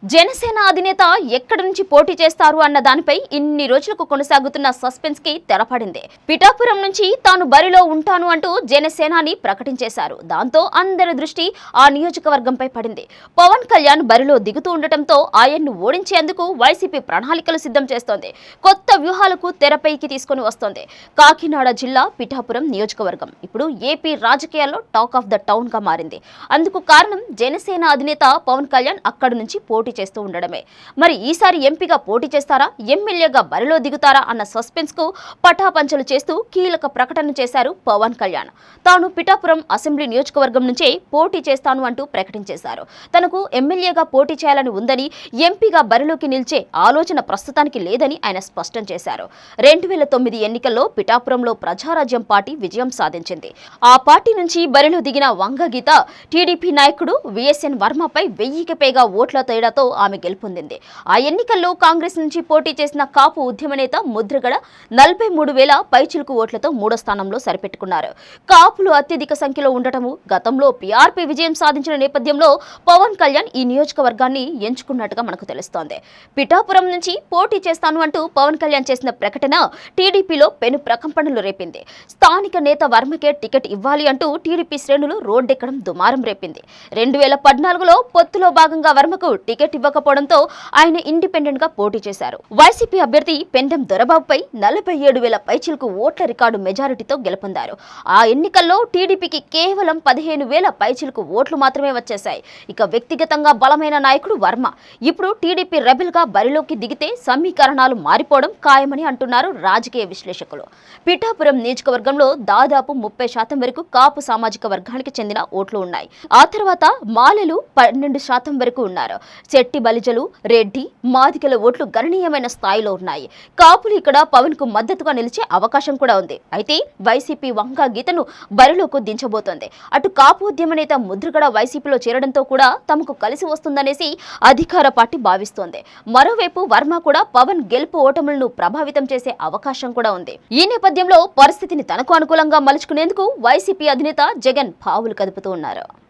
జనసేన అధినేత ఎక్కడి నుంచి పోటీ చేస్తారు అన్న దానిపై ఇన్ని రోజులకు కొనసాగుతున్న సస్పెన్స్ కి తెరపడింది. పిఠాపురం నుంచి తాను బరిలో ఉంటాను అంటూ జనసేనాని ప్రకటించేశారు. దాంతో అందరి దృష్టి ఆ నియోజకవర్గంపై పడింది. పవన్ కళ్యాణ్ బరిలో దిగుతూ ఉండటంతో ఆయన్ను ఓడించేందుకు వైసీపీ ప్రణాళికలు సిద్ధం చేస్తోంది. కొత్త వ్యూహాలకు తెరపైకి తీసుకుని వస్తోంది. కాకినాడ జిల్లా పిఠాపురం నియోజకవర్గం ఇప్పుడు ఏపీ రాజకీయాల్లో టాక్ ఆఫ్ ద టౌన్ గా మారింది. అందుకు కారణం జనసేన అధినేత పవన్ కళ్యాణ్ అక్కడి నుంచి పోటీ చేస్తూ ఉండడమే. మరి ఈసారి ఎంపీగా పోటీ చేస్తారా, ఎమ్మెల్యేగా బరిలో దిగుతారా అన్న సస్పెన్స్ కు పటాపంచలు చేస్తూ కీలక ప్రకటన చేశారు పవన్ కళ్యాణ్. తాను పిఠాపురం అసెంబ్లీ నియోజకవర్గం నుంచే పోటీ చేస్తాను అంటూ ప్రకటించేశారు. తనకు ఎమ్మెల్యేగా పోటీ చేయాలని ఉందని, ఎంపీగా బరిలోకి నిలిచే ఆలోచన ప్రస్తుతానికి లేదని ఆయన స్పష్టం చేశారు. 2009 ఎన్నికల్లో పిఠాపురంలో ప్రజారాజ్యం పార్టీ విజయం సాధించింది. ఆ పార్టీ నుంచి బరిలో దిగిన వంగగీత టీడీపీ నాయకుడు విఎస్ఎన్ వర్మపై 1000కి పైగా ఓట్ల తేడాతో ఆమె గెలుపొందింది. ఆ ఎన్నికల్లో కాంగ్రెస్ నుంచి పోటీ చేసిన కాపు ఉద్యమ నేత ముద్రగడ 43,000 పైచిలుకు ఓట్లతో 3వ స్థానంలో సరిపెట్టుకున్నారు. కాపులు అత్యధిక సంఖ్యలో ఉండటము, గతంలో పీఆర్పీ విజయం సాధించిన నేపథ్యంలో పవన్ కళ్యాణ్ ఈ నియోజకవర్గాన్ని ఎంచుకున్నట్టుగా మనకు తెలుస్తోంది. పిఠాపురం నుంచి పోటీ చేస్తాను అంటూ పవన్ కళ్యాణ్ చేసిన ప్రకటన టీడీపీలో పెను ప్రకంపనలు రేపింది. స్థానిక నేత వర్మకే టికెట్ ఇవ్వాలి అంటూ టీడీపీ శ్రేణులు రోడ్డెక్కడం దుమారం రేపింది. 2014లో పొత్తులో భాగంగా వర్మకు టికెట్ ఇవ్వకపోవడంతో ఆయన ఇండిపెండెంట్ గా పోటీ చేశారు. వైసీపీ అభ్యర్థి పెండెం దొరబాబుపై 47,000 పైచిలుకు ఓట్ల రికార్డు మెజారిటీతో గెలుపొందారు. ఆ ఎన్నికల్లో టీడీపీకి కేవలం 15,000 పైచిలుకు ఓట్లు మాత్రమే వచ్చేశాయి. ఇక వ్యక్తిగతంగా బలమైన నాయకుడు వర్మ ఇప్పుడు టీడీపీ రెబెల్ గా బరిలోకి దిగితే సమీకరణాలు మారిపోవడం ఖాయమని అంటున్నారు రాజకీయ విశ్లేషకులు. పిఠాపురం నియోజకవర్గంలో దాదాపు 30% వరకు కాపు సామాజిక వర్గానికి చెందిన ఓట్లు ఉన్నాయి. ఆ తర్వాత మాలెలు 12% వరకు ఉన్నారు. చెట్టి బలిజలు, రెడ్డి, మాదిగల ఓట్లు గణనీయమైన స్థాయిలో ఉన్నాయి. కాపులు ఇక్కడ పవన్ కు మద్దతుగా నిలిచే అవకాశం కూడా ఉంది. అయితే వైసీపీ వంగా గీతను బరిలోకి దించబోతోంది. అటు కాపు ఉద్యమ నేత ముద్రగడ వైసీపీలో చేరడంతో కూడా తమకు కలిసి వస్తుందనేసి అధికార పార్టీ భావిస్తోంది. మరోవైపు వర్మ కూడా పవన్ గెలుపు ఓటములను ప్రభావితం చేసే అవకాశం కూడా ఉంది. ఈ నేపథ్యంలో పరిస్థితిని తనకు అనుకూలంగా మలుచుకునేందుకు వైసీపీ అధినేత జగన్ పావులు కదుపుతూ ఉన్నారు.